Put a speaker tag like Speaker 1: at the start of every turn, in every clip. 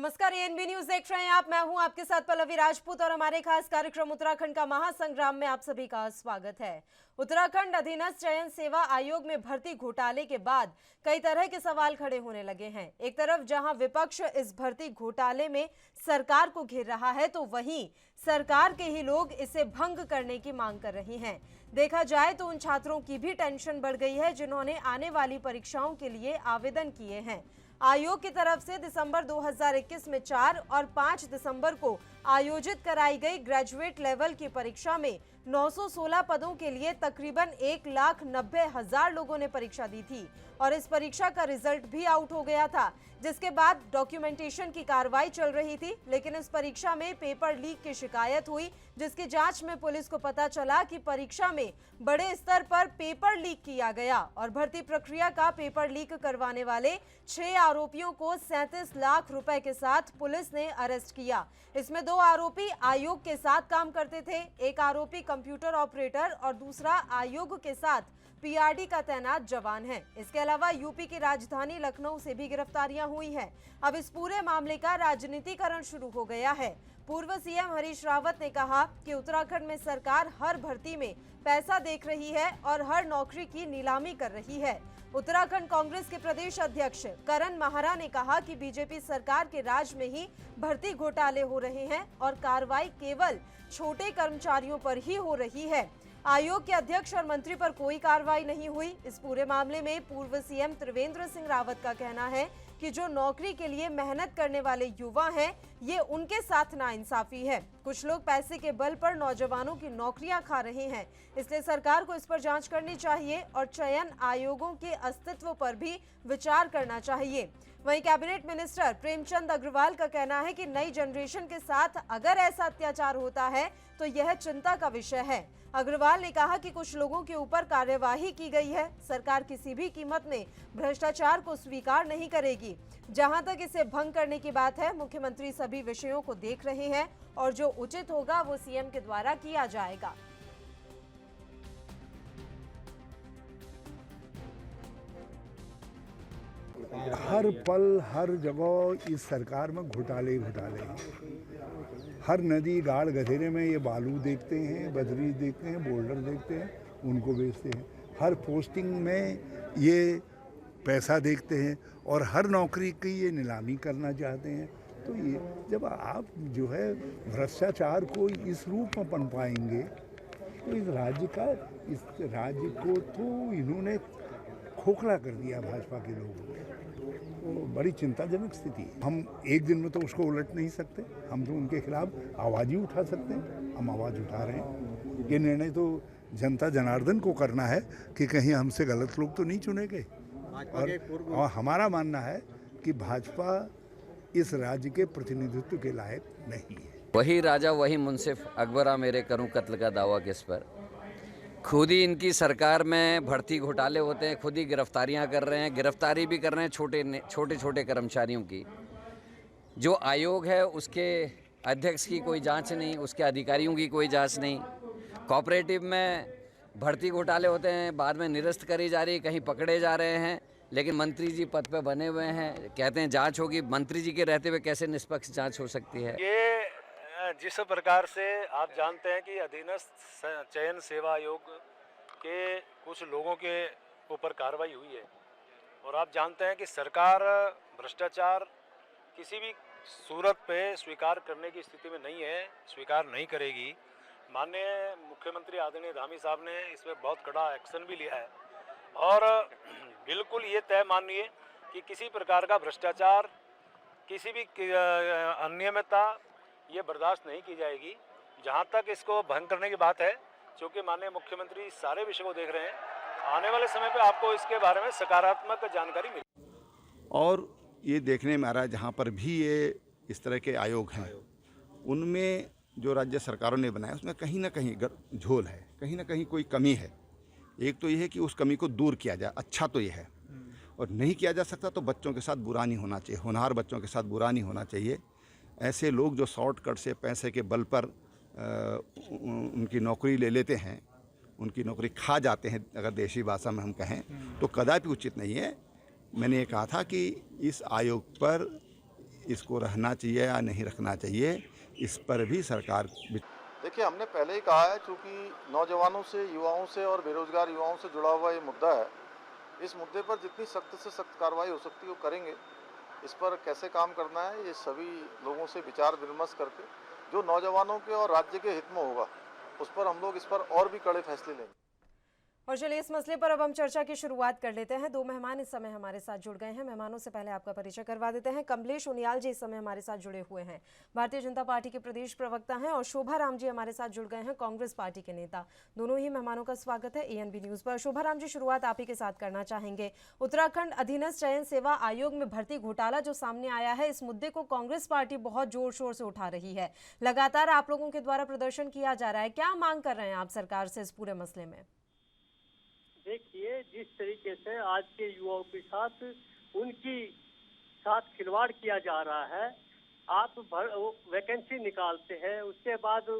Speaker 1: नमस्कार, ANB news देख रहे हैं आप। मैं हूं आपके साथ पल्लवी राजपूत और हमारे खास कार्यक्रम उत्तराखंड का महासंग्राम में आप सभी का स्वागत है। उत्तराखंड अधीनस्थ चयन सेवा आयोग में भर्ती घोटाले के बाद कई तरह के सवाल खड़े होने लगे हैं। एक तरफ जहां विपक्ष इस भर्ती घोटाले में सरकार को घेर रहा है, तो वहीं सरकार के ही लोग इसे भंग करने की मांग कर रहे हैं। देखा जाए तो उन छात्रों की भी टेंशन बढ़ गई है जिन्होंने आने वाली परीक्षाओं के लिए आवेदन किए हैं। आयोग की तरफ से दिसंबर 2021 में 4 और 5 दिसंबर को आयोजित कराई गई ग्रेजुएट लेवल की परीक्षा में 916 पदों के लिए तकरीबन 1,90,000 लोगों ने परीक्षा दी थी और इस परीक्षा का रिजल्ट भी आउट हो गया था, जिसके बाद डॉक्यूमेंटेशन की कार्रवाई चल रही थी। लेकिन इस परीक्षा में पेपर लीक की शिकायत हुई, जिसकी जांच में पुलिस को पता चला कि परीक्षा में बड़े स्तर पर पेपर लीक किया गया और भर्ती प्रक्रिया का पेपर लीक करवाने वाले 6 आरोपियों को 37 लाख रुपए के साथ पुलिस ने अरेस्ट किया। इसमें 2 आरोपी आयोग के साथ काम करते थे, एक आरोपी कंप्यूटर ऑपरेटर और दूसरा आयोग के साथ पीआरडी का तैनात जवान है। इसके अलावा यूपी की राजधानी लखनऊ से भी गिरफ्तारियां हुई हैं। अब इस पूरे मामले का राजनीतिकरण शुरू हो गया है। पूर्व सीएम हरीश रावत ने कहा कि उत्तराखंड में सरकार हर भर्ती में पैसा देख रही है और हर नौकरी की नीलामी कर रही है। उत्तराखंड कांग्रेस के प्रदेश अध्यक्ष करण माहरा ने कहा कि बीजेपी सरकार के राज में ही भर्ती घोटाले हो रहे हैं और कार्रवाई केवल छोटे कर्मचारियों पर ही हो रही है। आयोग के अध्यक्ष और मंत्री पर कोई कार्रवाई नहीं हुई। इस पूरे मामले में पूर्व सीएम त्रिवेंद्र सिंह रावत का कहना है कि जो नौकरी के लिए मेहनत करने वाले युवा हैं, ये उनके साथ नाइंसाफी है। कुछ लोग पैसे के बल पर नौजवानों की नौकरियां खा रहे हैं, इसलिए सरकार को इस पर जांच करनी चाहिए और चयन आयोगों के अस्तित्व पर भी विचार करना चाहिए। वहीं कैबिनेट मिनिस्टर प्रेमचंद अग्रवाल का कहना है कि नई जनरेशन के साथ अगर ऐसा अत्याचार होता है तो यह चिंता का विषय है। अग्रवाल ने कहा कि कुछ लोगों के ऊपर कार्यवाही की गई है। सरकार किसी भी कीमत में भ्रष्टाचार को स्वीकार नहीं करेगी। जहां तक इसे भंग करने की बात है, मुख्यमंत्री सभी विषयों को देख रहे हैं और जो उचित होगा वो सीएम के द्वारा किया जाएगा।
Speaker 2: हर पल हर जगह इस सरकार में घोटाले हैं। हर नदी गाड़ गधेरे में ये बालू देखते हैं, बजरी देखते हैं, बोल्डर देखते हैं, उनको बेचते हैं। हर पोस्टिंग में ये पैसा देखते हैं और हर नौकरी की ये नीलामी करना चाहते हैं। तो ये जब आप जो है भ्रष्टाचार को इस रूप में पनपाएंगे तो इस राज्य को तो इन्होंने खोखला कर दिया भाजपा के लोगों ने। तो बड़ी चिंताजनक स्थिति है। हम एक दिन में तो उसको उलट नहीं सकते, हम तो उनके खिलाफ आवाज़ ही उठा सकते हैं। हम आवाज़ उठा रहे हैं। ये निर्णय तो जनता जनार्दन को करना है कि कहीं हमसे गलत लोग तो नहीं चुने गए। और हमारा मानना है कि भाजपा इस राज्य के प्रतिनिधित्व के लायक नहीं है।
Speaker 3: वही राजा वही मुंसिफ, अकबरा मेरे करूं कत्ल का दावा किस पर। खुद ही इनकी सरकार में भर्ती घोटाले होते हैं, खुद ही गिरफ्तारियां कर रहे हैं, गिरफ्तारी भी कर रहे हैं छोटे कर्मचारियों की। जो आयोग है उसके अध्यक्ष की कोई जांच नहीं, उसके अधिकारियों की कोई जांच नहीं। कोऑपरेटिव में भर्ती घोटाले होते हैं, बाद में निरस्त करी जा रही, कहीं पकड़े जा रहे हैं, लेकिन मंत्री जी पद पे बने हुए हैं, कहते हैं जांच होगी। मंत्री जी के रहते हुए कैसे निष्पक्ष जांच हो सकती है?
Speaker 4: ये जिस प्रकार से आप जानते हैं कि अधीनस्थ चयन सेवा आयोग के कुछ लोगों के ऊपर कार्रवाई हुई है और आप जानते हैं कि सरकार भ्रष्टाचार किसी भी सूरत पे स्वीकार करने की स्थिति में नहीं है, स्वीकार नहीं करेगी। माननीय मुख्यमंत्री आदरणीय धामी साहब ने इस पर बहुत कड़ा एक्शन भी लिया है और बिल्कुल ये तय मानिए कि किसी प्रकार का भ्रष्टाचार, किसी भी अनियमितता ये बर्दाश्त नहीं की जाएगी। जहाँ तक इसको भंग करने की बात है, क्योंकि माननीय मुख्यमंत्री सारे विषय को देख रहे हैं, आने वाले समय पे आपको इसके बारे में सकारात्मक जानकारी मिलेगी।
Speaker 5: और ये देखने में आ रहा है जहाँ पर भी ये इस तरह के आयोग हैं, उनमें जो राज्य सरकारों ने बनाया उसमें कहीं ना कहीं झोल है, कहीं ना कहीं कोई कमी है। एक तो ये है कि उस कमी को दूर किया जाए, अच्छा तो ये है। और नहीं किया जा सकता तो बच्चों के साथ बुरा नहीं होना चाहिए, होनहार बच्चों के साथ बुरा नहीं होना चाहिए। ऐसे लोग जो शॉर्टकट से पैसे के बल पर उनकी नौकरी ले लेते हैं, उनकी नौकरी खा जाते हैं, अगर देशी भाषा में हम कहें तो कदापि उचित नहीं है। मैंने ये कहा था कि इस आयोग पर इसको रहना चाहिए या नहीं रखना चाहिए, इस पर भी सरकार
Speaker 6: देखिए, हमने पहले ही कहा है, चूँकि नौजवानों से, युवाओं से और बेरोजगार युवाओं से जुड़ा हुआ ये मुद्दा है, इस मुद्दे पर जितनी सख्त से सख्त कार्रवाई हो सकती है वो करेंगे। इस पर कैसे काम करना है ये सभी लोगों से विचार विमर्श करके जो नौजवानों के और राज्य के हित में होगा उस पर हम लोग इस पर और भी कड़े फैसले लेंगे।
Speaker 1: और चलिए इस मसले पर अब हम चर्चा की शुरुआत कर लेते हैं। दो मेहमान इस समय हमारे साथ जुड़ गए हैं। मेहमानों से पहले आपका परिचय करवा देते हैं। कमलेश उनियाल जी इस समय हमारे साथ जुड़े हुए हैं, भारतीय जनता पार्टी के प्रदेश प्रवक्ता हैं, और शोभा राम जी हमारे साथ जुड़ गए हैं, कांग्रेस पार्टी के नेता। दोनों ही मेहमानों का स्वागत है ANB न्यूज पर। शोभा राम जी, शुरुआत आप ही के साथ करना चाहेंगे। उत्तराखंड अधीनस्थ चयन सेवा आयोग में भर्ती घोटाला जो सामने आया है, इस मुद्दे को कांग्रेस पार्टी बहुत जोर शोर से उठा रही है। लगातार आप लोगों के द्वारा प्रदर्शन किया जा रहा है। क्या मांग कर रहे हैं आप सरकार से इस पूरे मसले में?
Speaker 7: देखिए, जिस तरीके से आज के युवाओं के साथ उनकी साथ खिलवाड़ किया जा रहा है, आप वैकेंसी निकालते हैं, उसके बाद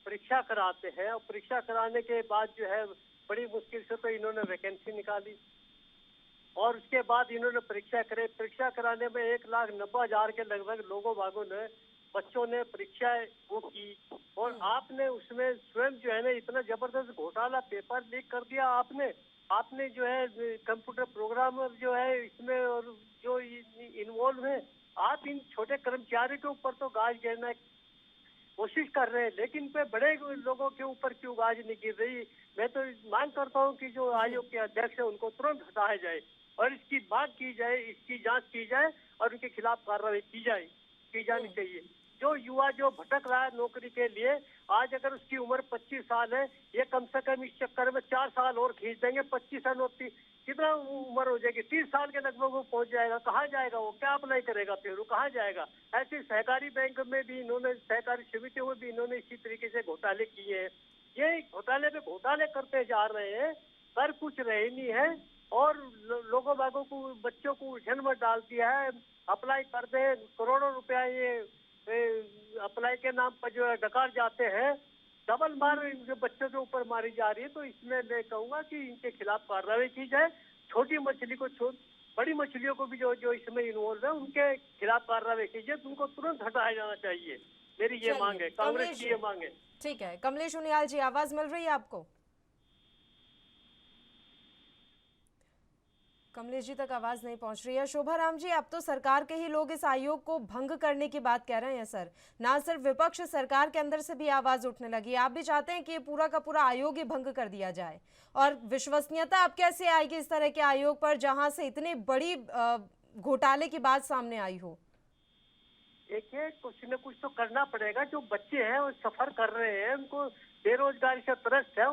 Speaker 7: परीक्षा कराते हैं, और परीक्षा कराने के बाद जो है बड़ी मुश्किल से तो इन्होंने वैकेंसी निकाली, और उसके बाद इन्होंने परीक्षा कराने में 1,90,000 के लगभग लोगों ने बच्चों ने परीक्षा वो की, और आपने उसमें स्वयं जो है ना इतना जबरदस्त घोटाला पेपर लीक कर दिया। आपने जो है कंप्यूटर प्रोग्रामर जो है इसमें और जो इन्वॉल्व है, आप इन छोटे कर्मचारी के ऊपर तो गाज गिरना कोशिश कर रहे हैं, लेकिन पे बड़े लोगों के ऊपर क्यों गाज नहीं गिर रही? मैं तो मांग करता हूं कि जो आयोग के अध्यक्ष है उनको तुरंत हटाया जाए और इसकी बात की जाए, इसकी जांच की जाए और उनके खिलाफ कार्रवाई की जानी चाहिए। जो युवा जो भटक रहा है नौकरी के लिए, आज अगर उसकी उम्र 25 साल है, ये कम से कम इस चक्कर में 4 साल और खींच देंगे। 25 साल कितना उम्र हो जाएगी? 30 साल के लगभग वो पहुंच जाएगा। कहाँ जाएगा वो? क्या अप्लाई करेगा? फिर वो कहाँ जाएगा? ऐसे सहकारी बैंक में भी इन्होंने, सहकारी समितियों में भी इन्होंने इसी तरीके से घोटाले किए हैं। ये घोटाले पे घोटाले करते जा रहे हैं, पर कुछ रहे नहीं है, और लोगों बागों को, बच्चों को उलझन में डाल दिया है। अप्लाई करते हैं, करोड़ों रुपया ये अप्लाई के नाम पर जो है डकार जाते हैं, डबल मार इनके बच्चों के ऊपर मारी जा रही है। तो इसमें मैं कहूँगा कि इनके खिलाफ कार्रवाई की जाए। छोटी मछली को छोड़, बड़ी मछलियों को भी जो इसमें इन्वॉल्व है उनके खिलाफ कार्रवाई कीजिए, उनको तुरंत हटाया जाना चाहिए। मेरी ये मांग है, कांग्रेस की ये मांग है।
Speaker 1: ठीक है, कमलेश उनियाल जी, आवाज मिल रही है आपको? कमलेश जी तक आवाज नहीं पहुंच रही है। शोभा राम जी, अब तो सरकार के ही लोग इस आयोग को भंग करने की बात कह रहे हैं सर। ना सिर्फ विपक्ष, सरकार के अंदर से भी आवाज उठने लगी। आप भी चाहते हैं कि ये पूरा का पूरा आयोग ही भंग कर दिया जाए, और विश्वसनीयता अब कैसे आएगी इस तरह के आयोग पर जहां से इतनी बड़ी घोटाले की बात सामने आई हो?
Speaker 7: देखिए, कुछ न कुछ तो करना पड़ेगा। जो बच्चे हैं वो सफर कर रहे हैं, उनको बेरोजगारी से त्रस्त है,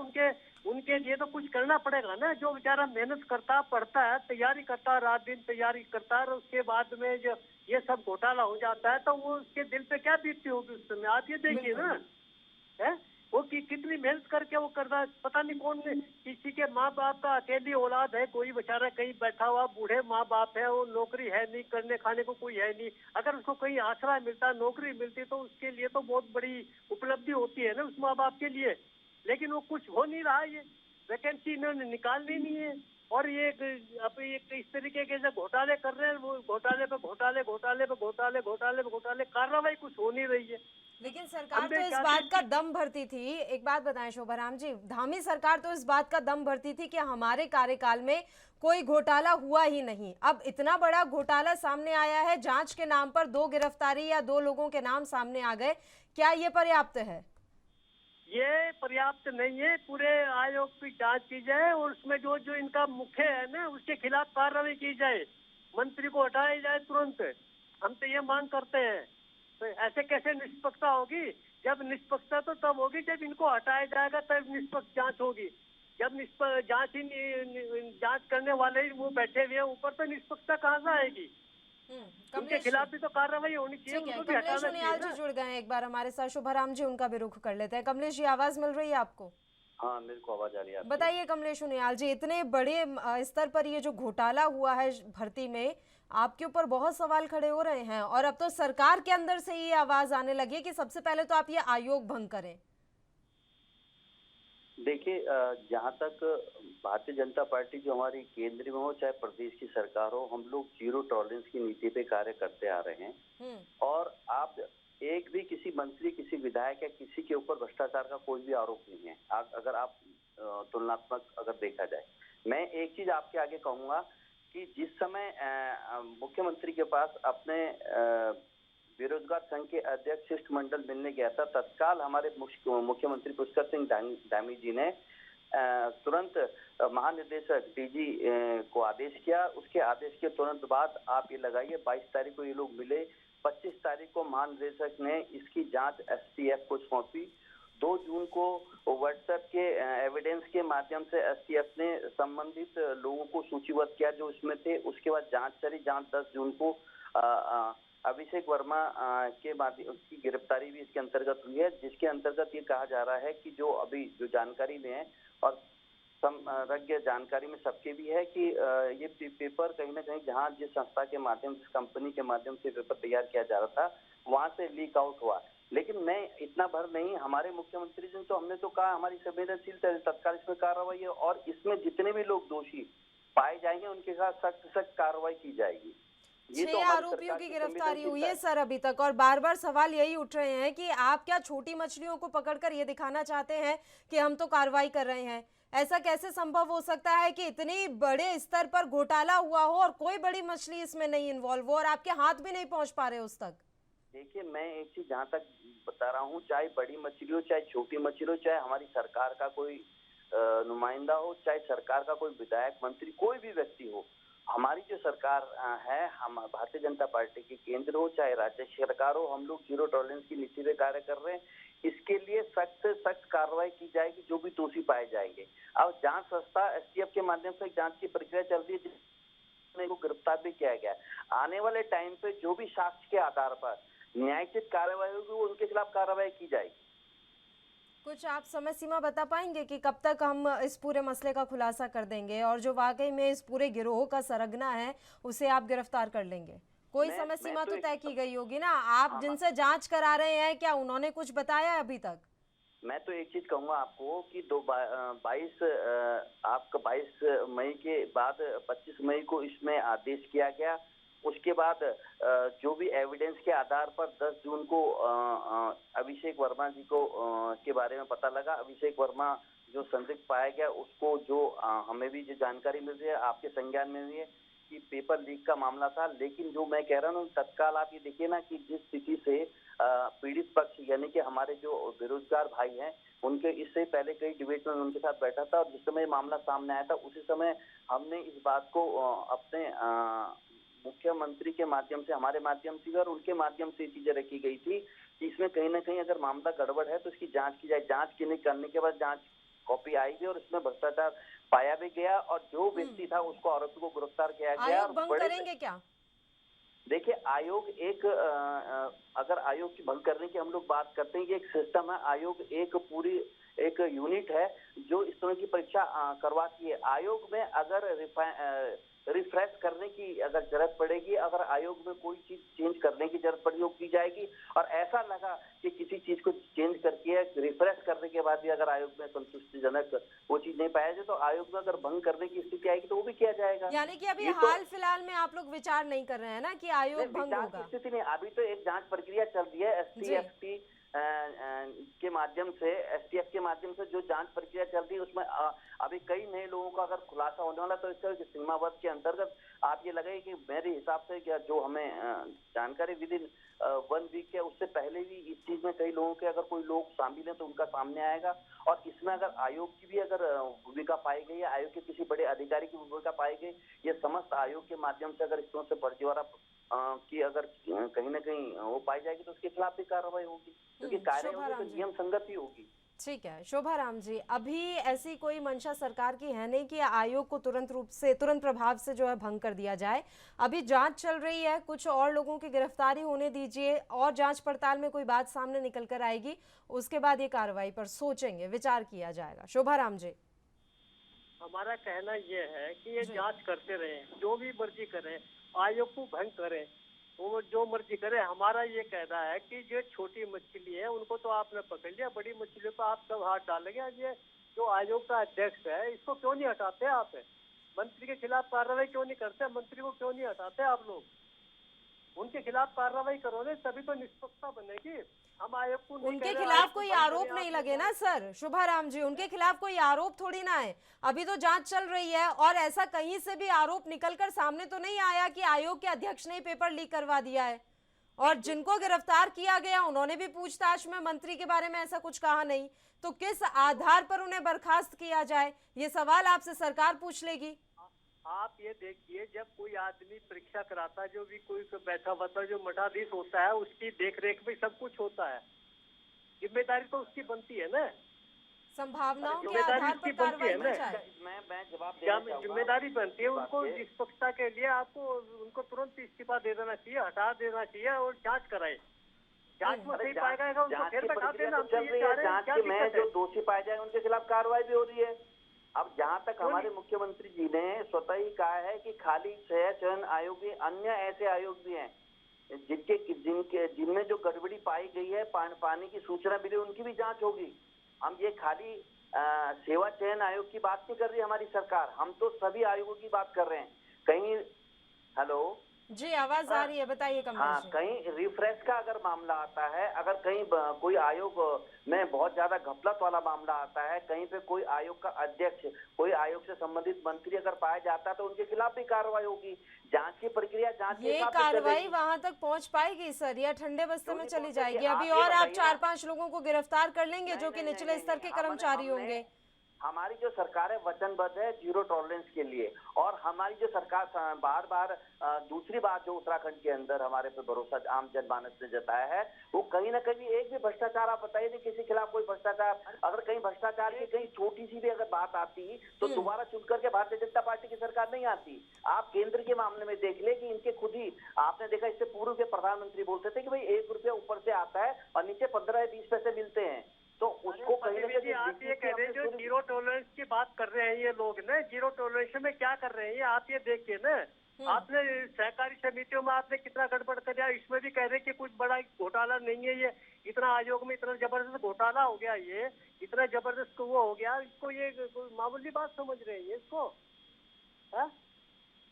Speaker 7: उनके लिए तो कुछ करना पड़ेगा ना। जो बेचारा मेहनत करता, पढ़ता है, तैयारी करता, रात दिन तैयारी करता है, और उसके बाद में जो ये सब घोटाला हो जाता है तो वो उसके दिल पे क्या बीतती होगी उस समय? आप ये देखिए ना, है वो कितनी मेहनत करके वो करता है। पता नहीं कौन, किसी के माँ बाप का अकेली औलाद है, कोई बेचारा कहीं बैठा हुआ बूढ़े माँ बाप है, वो नौकरी है नहीं, करने खाने को कोई है नहीं। अगर उसको कहीं आसरा मिलता, नौकरी मिलती तो उसके लिए तो बहुत बड़ी उपलब्धि होती है ना उस माँ बाप के लिए। लेकिन वो कुछ हो नहीं रहा। ये वैकेंसी इन्होंने निकालनी नहीं है, और ये अब इस तरीके के जो घोटाले कर रहे हैं, वो घोटाले पे घोटाले, कार्रवाई कुछ हो नहीं रही है।
Speaker 1: लेकिन सरकार तो इस बात का दम भरती थी, एक बात बताएं शोभा राम जी, धामी सरकार तो इस बात का दम भरती थी कि हमारे कार्यकाल में कोई घोटाला हुआ ही नहीं। अब इतना बड़ा घोटाला सामने आया है, जांच के नाम पर 2 गिरफ्तारी या 2 लोगों के नाम सामने आ गए। क्या ये पर्याप्त है?
Speaker 7: ये पर्याप्त नहीं है। पूरे आयोग की जांच की जाए, और उसमें जो इनका मुख्य है ना, उसके खिलाफ कार्रवाई की जाए, मंत्री को हटाया जाए तुरंत। हम तो ये मांग करते हैं। तो ऐसे कैसे निष्पक्षता होगी? जब निष्पक्षता तो तब होगी जब इनको हटाया जाएगा, तब निष्पक्ष जांच होगी। जब जांच करने वाले ही वो बैठे हुए हैं ऊपर, तो निष्पक्षता कहाँ से आएगी? उनके खिलाफ भी तो कार्रवाई होनी चाहिए।
Speaker 1: कमलेश उनियाल जी जुड़ गए हैं एक बार हमारे साथ। शोभा राम जी, उनका भी रुख कर लेते हैं। कमलेश जी, आवाज मिल रही है आपको?
Speaker 8: हाँ, मेरे को आवाज आ रही है।
Speaker 1: बताइए कमलेश उनियाल जी, इतने बड़े स्तर पर ये जो घोटाला हुआ है भर्ती में, आपके ऊपर बहुत सवाल खड़े हो रहे हैं, और अब तो सरकार के अंदर से ये आवाज आने लगी है कि सबसे पहले तो आप ये आयोग भंग करें।
Speaker 8: देखिए, जहाँ तक भारतीय जनता पार्टी जो हमारी केंद्र में हो चाहे प्रदेश की सरकार हो, हम लोग जीरो टॉलरेंस की नीति पे कार्य करते आ रहे हैं। और आप एक भी किसी मंत्री, किसी विधायक या किसी के ऊपर भ्रष्टाचार का कोई भी आरोप नहीं है। अगर आप तुलनात्मक अगर देखा जाए, मैं एक चीज आपके आगे कहूंगा कि जिस समय मुख्यमंत्री के पास अपने बेरोजगार संघ के अध्यक्ष शिष्टमंडल मिलने गया था, तत्काल हमारे मुख्यमंत्री पुष्कर सिंह धामी जी ने तुरंत महानिदेशक डीजी को आदेश किया। उसके आदेश के तुरंत बाद आप ये लगाइए 22 तारीख को ये लोग मिले, 25 तारीख को महानिदेशक ने इसकी जांच एसटीएफ को सौंपी। 2 जून को व्हाट्सएप के एविडेंस के माध्यम से एसटीएफ ने संबंधित लोगों को सूचीबद्ध किया जो इसमें थे। उसके बाद जांच चली। जांच 10 जून को अभिषेक वर्मा के माध्यम की गिरफ्तारी भी इसके अंतर्गत हुई है, जिसके अंतर्गत ये कहा जा रहा है कि जो अभी जो जानकारी में है और समग्र जानकारी में सबके भी है कि ये पेपर कहीं ना कहीं जहां जिस संस्था के माध्यम से, कंपनी के माध्यम से पेपर तैयार किया जा रहा था, वहां से लीक आउट हुआ। लेकिन मैं इतना भर नहीं, हमारे मुख्यमंत्री जी तो हमने तो कहा हमारी संवेदनशील तत्काल इसमें कार्रवाई है और इसमें जितने भी लोग दोषी पाए जाएंगे उनके साथ सख्त कार्रवाई की जाएगी।
Speaker 1: 6 आरोपियों की गिरफ्तारी हुई है सर अभी तक, और बार बार सवाल यही उठ रहे हैं कि आप क्या छोटी मछलियों को पकड़कर ये दिखाना चाहते हैं कि हम तो कार्रवाई कर रहे हैं? ऐसा कैसे संभव हो सकता है कि इतनी बड़े स्तर पर घोटाला हुआ हो और कोई बड़ी मछली इसमें नहीं इन्वॉल्व हो और आपके हाथ भी नहीं पहुंच पा रहे उस तक?
Speaker 8: देखिए, मैं एक चीज जहाँ तक बता रहा हूँ, चाहे बड़ी मछली हो चाहे छोटी मछली हो, चाहे हमारी सरकार का कोई नुमाइंदा हो, चाहे सरकार का कोई विधायक मंत्री, कोई भी व्यक्ति हो, हमारी जो सरकार है, हम भारतीय जनता पार्टी की केंद्र हो चाहे राज्य सरकार हो, हम लोग जीरो टॉलरेंस की नीति पे कार्य कर रहे हैं। इसके लिए सख्त कार्रवाई की जाएगी जो भी दोषी पाए जाएंगे। अब जांच संस्था एसटीएफ के माध्यम से जांच की प्रक्रिया चल रही है, जिसमें को गिरफ्तार भी किया गया। आने वाले टाइम पे जो भी साक्ष्य के आधार पर न्यायिक कार्रवाई होगी वो उनके खिलाफ कार्रवाई की जाएगी।
Speaker 1: कुछ आप समय सीमा बता पाएंगे कि कब तक हम इस पूरे मसले का खुलासा कर देंगे और जो वाकई में इस पूरे गिरोह का सरगना है उसे आप गिरफ्तार कर लेंगे? कोई समय सीमा तो तय की गई होगी ना। आप जिनसे जांच करा रहे हैं, क्या उन्होंने कुछ बताया अभी तक?
Speaker 8: मैं तो एक चीज कहूंगा आपको कि 22 मई के बाद 25 मई को इसमें आदेश किया गया। उसके बाद जो भी एविडेंस के आधार पर 10 जून को अभिषेक वर्मा जी को के बारे में पता लगा। अभिषेक वर्मा जो संदिग्ध पाया गया, उसको जो हमें भी जो जानकारी मिल रही है, आपके संज्ञान में भी है कि पेपर लीक का मामला था। लेकिन जो मैं कह रहा हूँ, तत्काल आप ये देखिए ना कि जिस स्थिति से पीड़ित पक्ष यानी कि हमारे जो बेरोजगार भाई हैं, उनके इससे पहले कई डिबेट में उनके साथ बैठा था और जिस समय मामला सामने आया था उसी समय हमने इस बात को अपने मुख्यमंत्री के माध्यम से, हमारे माध्यम से और उनके माध्यम से चीजें रखी गई थी कि इसमें कहीं ना कहीं अगर मामला गड़बड़ है तो इसकी जांच की जाए। जांच करने के बाद जांच कॉपी आएगी और इसमें भ्रष्टाचार पाया भी गया और जो व्यक्ति था उसको, आरोपी को गिरफ्तार किया गया।
Speaker 1: आयोग भंग करेंगे क्या?
Speaker 8: देखिए, आयोग एक अगर आयोग की भंग करने की हम लोग बात करते हैं, ये एक सिस्टम है। आयोग एक पूरी एक यूनिट है जो इस तरह की परीक्षा करवाती है। आयोग में अगर रिफ्रेश करने की अगर जरूरत पड़ेगी, अगर आयोग में कोई चीज चेंज करने की जरूरत पड़ेगी वो की जाएगी। और ऐसा लगा कि किसी चीज को चेंज करके रिफ्रेश करने के बाद भी अगर आयोग में संतुष्टिजनक वो चीज नहीं पाया जाए तो आयोग में अगर भंग करने की स्थिति आएगी तो वो भी किया जाएगा।
Speaker 1: यानी कि अभी हाल फिलहाल में आप लोग विचार नहीं कर रहे हैं ना कि आयोग भंग होगा?
Speaker 8: स्थिति नहीं, अभी तो एक जांच प्रक्रिया चल रही है एसटीएफ के माध्यम से, एसटीएफ के माध्यम से जो जांच प्रक्रिया चल रही है उसमें अभी कई नए लोगों का अगर खुलासा होने वाला तो इसका सीमाबद्ध के अंतर्गत आप ये लगाइए कि मेरे हिसाब से क्या जो हमें जानकारी विद इन 1 वीक के उससे पहले भी इस चीज में कई लोगों के अगर कोई लोग शामिल है तो उनका सामने आएगा। और इसमें अगर आयोग की भी अगर भूमिका पाई गई है, आयोग के किसी बड़े अधिकारी की भूमिका पाई गई, ये समस्त आयोग के माध्यम से अगर इस तरह से फर्जीवाड़ा की अगर कहीं ना कहीं वो पाई जाएगी तो उसके खिलाफ भी कार्रवाई होगी, क्योंकि कार्रवाई तो नियम संगत ही होगी।
Speaker 1: ठीक है शोभाराम जी, अभी ऐसी कोई मंशा सरकार की है नहीं कि आयोग को तुरंत प्रभाव से जो है भंग कर दिया जाए। अभी जांच चल रही है, कुछ और लोगों की गिरफ्तारी होने दीजिए और जांच पड़ताल में कोई बात सामने निकल कर आएगी, उसके बाद ये कार्रवाई पर सोचेंगे, विचार किया जाएगा। शोभाराम जी,
Speaker 7: हमारा कहना ये है कि ये जांच करते रहे, जो भी मर्जी करें, आयोग को भंग करें, वो जो मर्जी करे। हमारा ये कहना है कि जो छोटी मछली है उनको तो आपने पकड़ लिया, बड़ी मछलियों पर आप कब हाथ डालेंगे? आज ये जो आयोग का अध्यक्ष है, इसको क्यों नहीं हटाते आप? मंत्री के खिलाफ कार्रवाई क्यों नहीं करते? मंत्री को क्यों नहीं हटाते आप लोग? उनके खिलाफ कार्रवाई करोगे तभी तो निष्पक्षता बनेगी। हम आयोग को नहीं
Speaker 1: उनके
Speaker 7: कह रहे,
Speaker 1: खिलाफ
Speaker 7: आयोग को
Speaker 1: कोई
Speaker 7: बंद
Speaker 1: आरोप
Speaker 7: करें
Speaker 1: नहीं
Speaker 7: आप
Speaker 1: लगे
Speaker 7: लोग।
Speaker 1: ना सर, शुभाराम जी, उनके खिलाफ कोई आरोप थोड़ी ना है। अभी तो जांच चल रही है और ऐसा कहीं से भी आरोप निकलकर सामने तो नहीं आया कि आयोग के अध्यक्ष ने पेपर लीक करवा दिया है। और जिनको गिरफ्तार किया गया उन्होंने भी पूछताछ में मंत्री के बारे में ऐसा कुछ कहा नहीं, तो किस आधार पर उन्हें बर्खास्त किया जाए, ये सवाल आपसे सरकार पूछ लेगी।
Speaker 7: आप ये देखिए, जब कोई आदमी परीक्षा कराता है, जो भी कोई बैठा हुआ जो मठाधीश होता है, उसकी देखरेख में सब कुछ होता है। जिम्मेदारी तो उसकी बनती है ना,
Speaker 1: संभावनाओं के
Speaker 7: जिम्मेदारी
Speaker 1: आधार
Speaker 7: उसकी
Speaker 1: पर
Speaker 7: बनती
Speaker 1: कार्रवाई
Speaker 7: है
Speaker 1: की
Speaker 7: ना।
Speaker 1: जाए।
Speaker 8: मैं जवाब देना चाहूंगा।
Speaker 7: जिम्मेदारी बनती है उनको, निष्पक्षता के लिए आपको उनको तुरंत इस्तीफा दे देना चाहिए, हटा देना चाहिए और जांच कराए। जांच में सही पाया जाएगा उनको फिर बैठा देना। हम तो ये चाह रहे हैं, क्या
Speaker 8: जांच में
Speaker 7: दिक्कत है?
Speaker 8: जो दोषी पाए जाएंगे उनके खिलाफ कार्रवाई भी हो रही है। अब जहां तक हमारे मुख्यमंत्री जी ने स्वतः ही कहा है कि खाली चयन आयोग ही, अन्य ऐसे आयोग भी हैं जिनमें जो गड़बड़ी पाई गई है, पानी की सूचना मिली, उनकी भी जांच होगी। हम ये खाली सेवा चयन आयोग की बात नहीं कर रही हमारी सरकार, हम तो सभी आयोगों की बात कर रहे हैं। कहीं हेलो
Speaker 1: जी आवाज आ रही है, बताइए
Speaker 8: हाँ,
Speaker 1: कमलेश जी।
Speaker 8: कहीं रिफ्रेश का अगर मामला आता है, अगर कहीं कोई आयोग में बहुत ज्यादा घपलत वाला मामला आता है, कहीं पे कोई आयोग का अध्यक्ष, कोई आयोग से संबंधित मंत्री अगर पाया जाता है तो उनके खिलाफ भी कार्रवाई होगी। जांच की प्रक्रिया जांच के
Speaker 1: ये
Speaker 8: हिसाब से
Speaker 1: कार्रवाई
Speaker 8: चलेगी।
Speaker 1: वहां तक पहुंच पाएगी सर, या ठंडे बस्ते में
Speaker 8: नहीं
Speaker 1: चली
Speaker 8: पहुंचेगी?
Speaker 1: जाएगी?
Speaker 8: आप
Speaker 1: अभी
Speaker 8: ये
Speaker 1: और आप
Speaker 8: बताइए ना।
Speaker 1: 4-5 लोगों को गिरफ्तार कर लेंगे जो कि
Speaker 8: नहीं,
Speaker 1: निचले
Speaker 8: नहीं,
Speaker 1: स्तर के
Speaker 8: नहीं,
Speaker 1: कर्मचारी होंगे।
Speaker 8: हमारी जो सरकार है वचनबद्ध है जीरो टॉलरेंस के लिए, और हमारी जो सरकार बार बार दूसरी बात जो उत्तराखंड के अंदर हमारे पे भरोसा आम जनमानस ने जताया है, वो कहीं ना कहीं एक भी भ्रष्टाचार, आप बताइए नहीं किसी खिलाफ कोई भ्रष्टाचार, अगर कहीं भ्रष्टाचार की कहीं छोटी सी भी अगर बात आती तो दोबारा चुन करके भारतीय जनता पार्टी की सरकार नहीं आती। आप केंद्र के मामले में देख ले कि इनके खुद ही आपने देखा, इससे पूर्व के प्रधानमंत्री बोलते थे कि भाई 1 रुपया ऊपर से आता है और नीचे 15-20 पैसे मिलते हैं, तो उसको कहीं ना कहीं
Speaker 7: आप ये कह रहे हैं जो जीरो टॉलरेंस की बात कर रहे हैं ये लोग ना, जीरो टॉलरेंस में क्या कर रहे हैं आप ये देखिए ना। आपने सहकारी समितियों में आपने कितना गड़बड़ किया, इसमें भी कह रहे हैं कि कुछ बड़ा घोटाला नहीं है ये, इतना आयोग में इतना जबरदस्त घोटाला हो गया, ये इतना जबरदस्त वो हो गया, इसको ये मामूली बात समझ रहे हैं इसको? है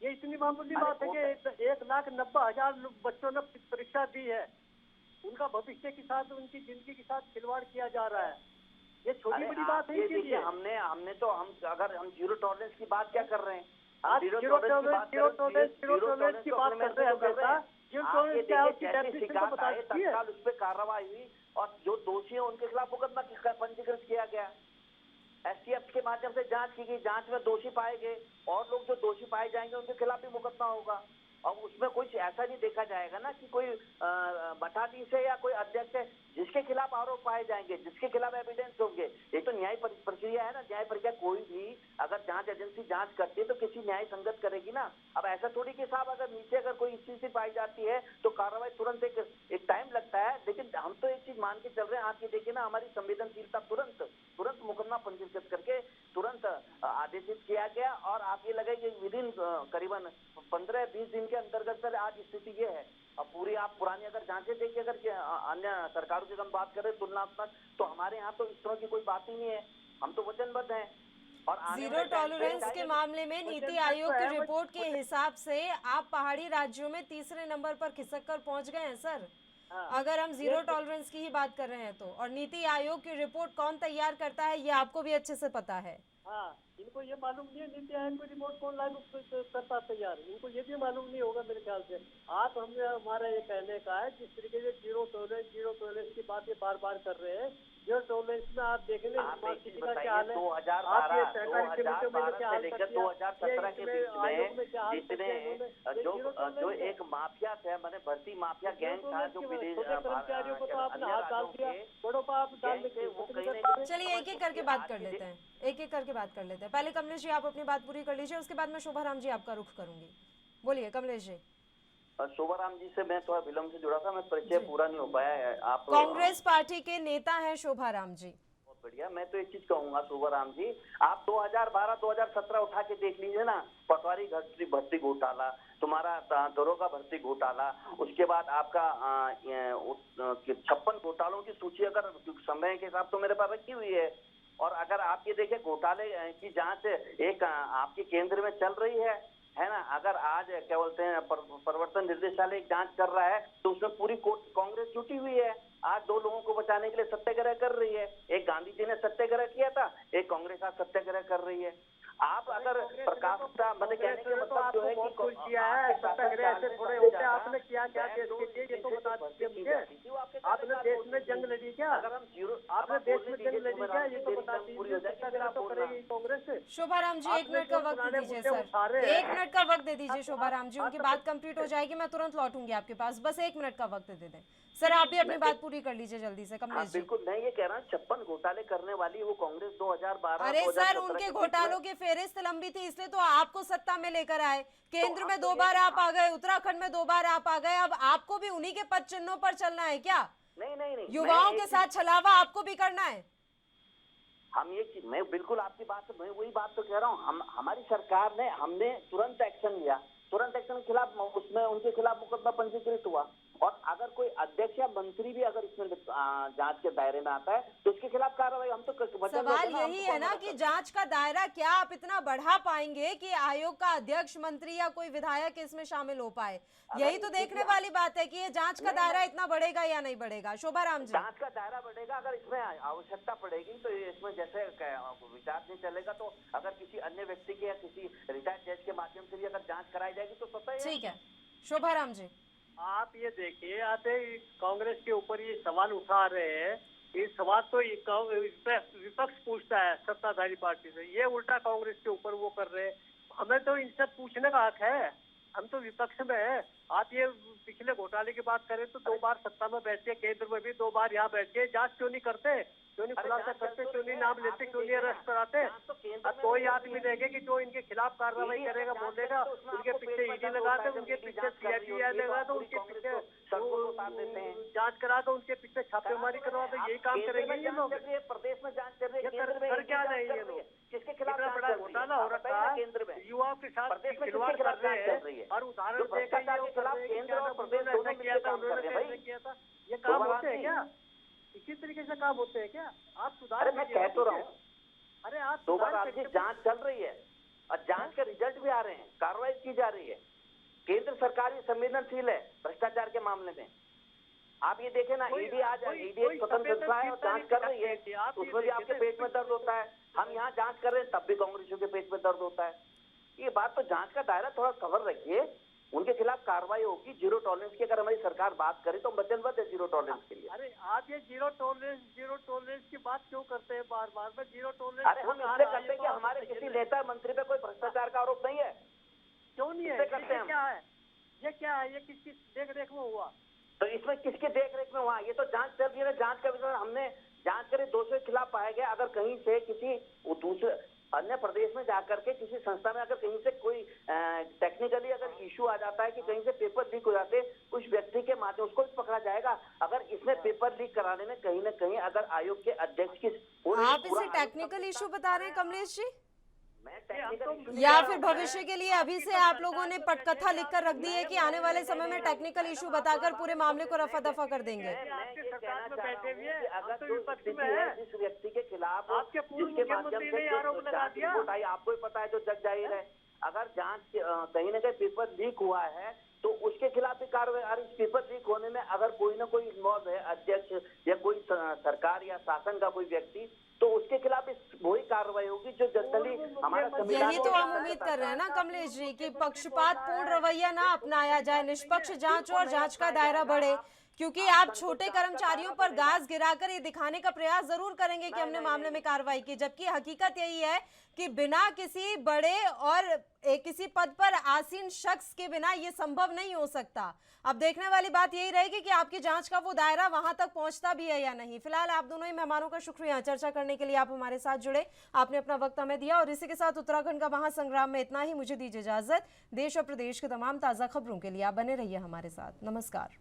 Speaker 7: ये इतनी मामूली बात है कि 1,90,000 बच्चों ने परीक्षा दी है, उनका भविष्य के साथ, उनकी जिंदगी के साथ खिलवाड़ किया जा रहा है। ये छोटी बड़ी बात है इनके लिए।
Speaker 8: हमने तो अगर हम जीरो टॉलरेंस की बात क्या कर रहे हैं?
Speaker 7: आप जीरो टॉलरेंस की बात कर रहे हैं, जीरो टॉलरेंस क्या उसकी डेफिनेशन तो बता दीजिए।
Speaker 8: तत्काल उस पर कार्रवाई हुई और जो दोषी है उनके खिलाफ मुकदमा पंजीकृत किया गया। एसटीएफ के माध्यम से जांच की गई, जांच में दोषी पाए गए और लोग जो दोषी पाए जाएंगे उनके खिलाफ भी मुकदमा होगा। और उसमें कुछ ऐसा नहीं देखा जाएगा ना कि कोई मठाधीश है या कोई अध्यक्ष है जिसके खिलाफ आरोप पाए जाएंगे, जिसके खिलाफ एविडेंस होंगे। ये तो न्याय प्रक्रिया है ना, न्याय प्रक्रिया कोई भी अगर जांच एजेंसी जांच करती है तो किसी न्याय संगत करेगी ना। अब ऐसा थोड़ी कि साहब अगर नीचे अगर कोई स्थिति पाई जाती है तो कार्रवाई तुरंत एक टाइम लगता है, लेकिन हम तो एक चीज मान के चल रहे हैं। आप ये देखिए ना, हमारी संवेदनशीलता तुरंत मुकदमा पंजीकृत करके तुरंत आदेशित किया गया और आप ये लगाइए विदिन करीबन 15-20 दिन के अंतर्गत सर आज स्थिति ये है। अब पूरी आप पुरानी अगर जांचें देखिए, अगर अन्य सरकारों की हम बात करें तुलनात्मक, तो हमारे यहाँ तो इस तरह की कोई बात ही नहीं है। हम तो वचनबद्ध हैं। और
Speaker 1: जीरो टॉलरेंस के मामले में नीति आयोग की रिपोर्ट के हिसाब से आप पहाड़ी राज्यों में तीसरे नंबर पर खिसक कर पहुंच गए हैं सर। अगर हम जीरो टॉलरेंस की ही बात कर रहे हैं तो, और नीति आयोग की रिपोर्ट कौन तैयार करता है ये आपको भी अच्छे से पता है।
Speaker 7: हाँ, इनको ये मालूम नहीं है नीति आयोग को रिपोर्ट कौन लागू करता तैयार, इनको ये भी मालूम नहीं होगा मेरे ख्याल से। आप हमें हमारा ये कहने का है जिस तरीके से जीरो टॉलरेंस की बात ये बार बार कर रहे हैं, जीरो टॉलरेंस में आप देख लें स्मार्ट सिटी का क्या हाल है।
Speaker 8: 2012 से लेकर 2017 के बीच में जितने जो एक माफिया थे, मैंने भर्ती माफिया गैंग था जो
Speaker 7: कर्मचारियों को तो आपने हाथ डाल दिया, बड़ों को आप डाल देते।
Speaker 1: चलिए एक एक करके बात कर लेते हैं, एक एक करके बात कर लेते हैं। पहले कमलेश जी आप अपनी बात पूरी कर लीजिए, उसके बाद मैं शोभाराम जी आपका रुख करूंगी। बोलिए कमलेश जी।
Speaker 8: शोभाराम जी से मैं थोड़ा विलम्ब से जुड़ा था, मैं परिचय पूरा नहीं हो पाया है। आप
Speaker 1: कांग्रेस पार्टी के नेता हैं शोभाराम जी।
Speaker 8: बहुत बढ़िया। मैं तो एक चीज कहूंगा शोभाराम जी, आप 2012-2017 उठा के देख लीजिए ना, पटवारी भर्ती घोटाला, तुम्हारा दरोगा भर्ती घोटाला, उसके बाद आपका 56 घोटालों की सूची अगर समय के हिसाब तो मेरे पास रखी हुई है। और अगर आप ये देखें घोटाले की जांच एक आपके केंद्र में चल रही है ना। अगर आज क्या बोलते हैं प्रवर्तन निर्देशालय एक जांच कर रहा है तो उसमें पूरी कांग्रेस जुटी हुई है। आज 2 लोगों को बचाने के लिए सत्याग्रह कर रही है। एक गांधी जी ने सत्याग्रह किया था, एक कांग्रेस आज सत्याग्रह कर रही है। आप अगर प्रकाश मतलब कहने के मतलब जो है कि
Speaker 7: किया है सत्याग्रह ऐसे थोड़े होते, आपने किया क्या देश के लिए ये तो बता दीजिए मुझे। आपने देश में जंग लड़ी क्या? आपने देश में जंग लड़ी क्या ये तो बता दीजिए। सत्याग्रह तो करेगी कांग्रेस।
Speaker 1: शोभाराम जी 1 मिनट का वक्त दे दीजिए सर, 1 मिनट का वक्त दे दीजिए शोभाराम जी, उनकी बात कंप्लीट हो जाएगी, मैं तुरंत लौटूंगी आपके पास, बस 1 मिनट का वक्त दे दें सर। आप भी अपनी बात पूरी कर लीजिए जल्दी से कमलेश जी।
Speaker 8: बिल्कुल, मैं ये कह रहा हूँ 56 घोटाले करने वाली वो कांग्रेस 2012।
Speaker 1: अरे सर उनके घोटालों की फेहरिस्त लंबी थी, इसलिए तो आपको सत्ता में लेकर आए। केंद्र में 2 बार आप आ गए, उत्तराखंड में 2 बार आप आ गए, अब आपको भी उन्हीं के पद चिन्हों पर चलना है क्या?
Speaker 8: नहीं,
Speaker 1: युवाओं के साथ छलावा आपको भी करना है।
Speaker 8: हम ये मैं बिल्कुल आपकी बात, मैं वही बात तो कह रहा हूँ। हमारी सरकार ने हमने तुरंत एक्शन लिया, तुरंत एक्शन के खिलाफ उसमें उनके खिलाफ मुकदमा पंजीकृत हुआ। और अगर कोई अध्यक्ष या मंत्री भी अगर इसमें जांच के दायरे में आता है तो उसके खिलाफ कार्रवाई हम तो
Speaker 1: सवाल यही है ना कि जांच का दायरा क्या आप इतना बढ़ा पाएंगे कि आयोग का अध्यक्ष, मंत्री या कोई विधायक इसमें शामिल हो पाए? यही तो देखने वाली बात है कि ये जांच का दायरा इतना बढ़ेगा या नहीं बढ़ेगा। शोभाराम जी,
Speaker 8: जांच का दायरा बढ़ेगा अगर इसमें आवश्यकता पड़ेगी तो इसमें जैसे विचार नहीं चलेगा तो अगर किसी अन्य व्यक्ति के या किसी रिटायर्ड जज के माध्यम से भी अगर जांच कराई जाएगी तो स्वतः ही
Speaker 1: ठीक है। शोभाराम जी,
Speaker 7: आप ये देखिए, आते कांग्रेस के ऊपर ये सवाल उठा रहे हैं, ये सवाल तो विपक्ष पूछता है सत्ताधारी पार्टी से, ये उल्टा कांग्रेस के ऊपर वो कर रहे हैं। हमें तो इनसे पूछने का हक है, हम तो विपक्ष में है। आप ये पिछले घोटाले की बात करें तो 2 बार सत्ता में बैठे, केंद्र में भी 2 बार यहाँ बैठे, जांच क्यों नहीं करते? क्यों नहीं खुलासा करते? क्यों नहीं नाम लेते? क्यों नहीं अरेस्ट कराते? अब कोई आदमी देखे कि जो इनके खिलाफ कार्रवाई करेगा, बोलेगा, उनके पीछे ईडी लगा दे, उनके पीछे सीआईडी लगा दो, उनके पीछे जांच करा दो, उनके पीछे छापेमारी करवा दो, यही काम करेंगे ये लोग।
Speaker 8: प्रदेश में जांच कर
Speaker 7: कर क्या रहे हैं ये लोग?
Speaker 8: किसके खिलाफ
Speaker 7: बड़ा घोटाला हो रखा है
Speaker 8: केंद्र में,
Speaker 7: युवाओं के साथ खिलवाड़ कर रहे हैं। और उदाहरण देकर केंद्र और प्रदेश दोनों किया था, उन्होंने किया था, ये काम होते हैं क्या? इसी तरीके से काम होते हैं क्या? आप सुधार,
Speaker 8: मैं कह तो रहा हूँ।
Speaker 7: अरे आप
Speaker 8: 2 बार आपकी जांच चल रही है और जांच के रिजल्ट भी आ रहे हैं, कार्रवाई की जा रही है। केंद्र सरकार भी संवेदनशील है भ्रष्टाचार के मामले में। आप ये देखें ना, ईडी आज ईडी एक स्वतंत्र संस्था है और जांच कर रही है, उसमें भी आपके पेट में दर्द होता है। हम यहाँ जांच कर रहे हैं तब भी कांग्रेसियों के पेट में दर्द होता है। ये बात तो जांच का दायरा थोड़ा कवर रखिए, उनके खिलाफ कार्रवाई होगी। जीरो टॉलरेंस की अगर हमारी सरकार बात करे तो वचनबद्ध है जीरो टॉलरेंस के लिए।
Speaker 7: अरे आप ये जीरो टॉलरेंस की बात क्यों करते हैं बार बार? में जीरो टॉलरेंस
Speaker 8: अरे हम इसलिए करते हैं कि हमारे किसी नेता मंत्री पे कोई भ्रष्टाचार का आरोप नहीं है।
Speaker 7: क्यों नहीं है? करते हैं क्या है? ये क्या है? ये किसकी देख रेख में हुआ?
Speaker 8: तो इसमें किसके देख रेख में हुआ? ये तो जांच चल रही है। जांच का विषय हमने जांच करी, 200 के खिलाफ पाया गया। अगर कहीं से किसी दूसरे अन्य प्रदेश में जाकर के किसी संस्था में अगर कहीं से कोई टेक्निकली अगर इशू आ जाता है कि कहीं से पेपर लीक हो जाते, उस व्यक्ति के माध्यम उसको भी पकड़ा जाएगा। अगर इसमें पेपर लीक कराने में कहीं न कहीं अगर आयोग के अध्यक्ष की,
Speaker 1: आप इसे टेक्निकल इशू बता रहे हैं कमलेश जी,
Speaker 8: मैं
Speaker 1: या फिर भविष्य के लिए अभी से आप लोगों ने पटकथा लिखकर रख दी है कि आने वाले समय में टेक्निकल इशू बताकर पूरे मामले को रफा दफा कर देंगे?
Speaker 8: जिस व्यक्ति के खिलाफ
Speaker 7: आपके पूर्व मुख्यमंत्री ने आरोप लगा दिया,
Speaker 8: आपको ही पता है जो जग जाहिर है। अगर जांच कहीं न कहीं पेपर लीक हुआ है तो उसके खिलाफ भी कार्रवाई। और इस पेपर लीक होने में अगर कोई ना कोई इन्वॉल्व है, अध्यक्ष या कोई सरकार या शासन का कोई व्यक्ति, तो उसके खिलाफ वही कार्रवाई होगी जो जनरली हमारा संविधान।
Speaker 1: यही तो हम उम्मीद कर रहे हैं ना कमलेश जी कि पक्षपात पूर्ण रवैया ना अपनाया जाए, निष्पक्ष जांच और जांच का दायरा बढ़े, क्योंकि आप छोटे कर्मचारियों पर गाज गिराकर ये दिखाने का प्रयास जरूर करेंगे कि हमने मामले में कार्रवाई की, जबकि हकीकत यही है कि बिना किसी बड़े और किसी पद पर आसीन शख्स के बिना ये संभव नहीं हो सकता। अब देखने वाली बात यही रहेगी कि आपकी जांच का वो दायरा वहां तक पहुंचता भी है या नहीं। फिलहाल आप दोनों ही मेहमानों का शुक्रिया चर्चा करने के लिए, आप हमारे साथ जुड़े, आपने अपना वक्त हमें दिया। और इसी के साथ उत्तराखंड का महासंग्राम में इतना ही। मुझे दीजिए इजाजत। देश और प्रदेश के तमाम ताजा खबरों के लिए आप बने रहिए हमारे साथ। नमस्कार।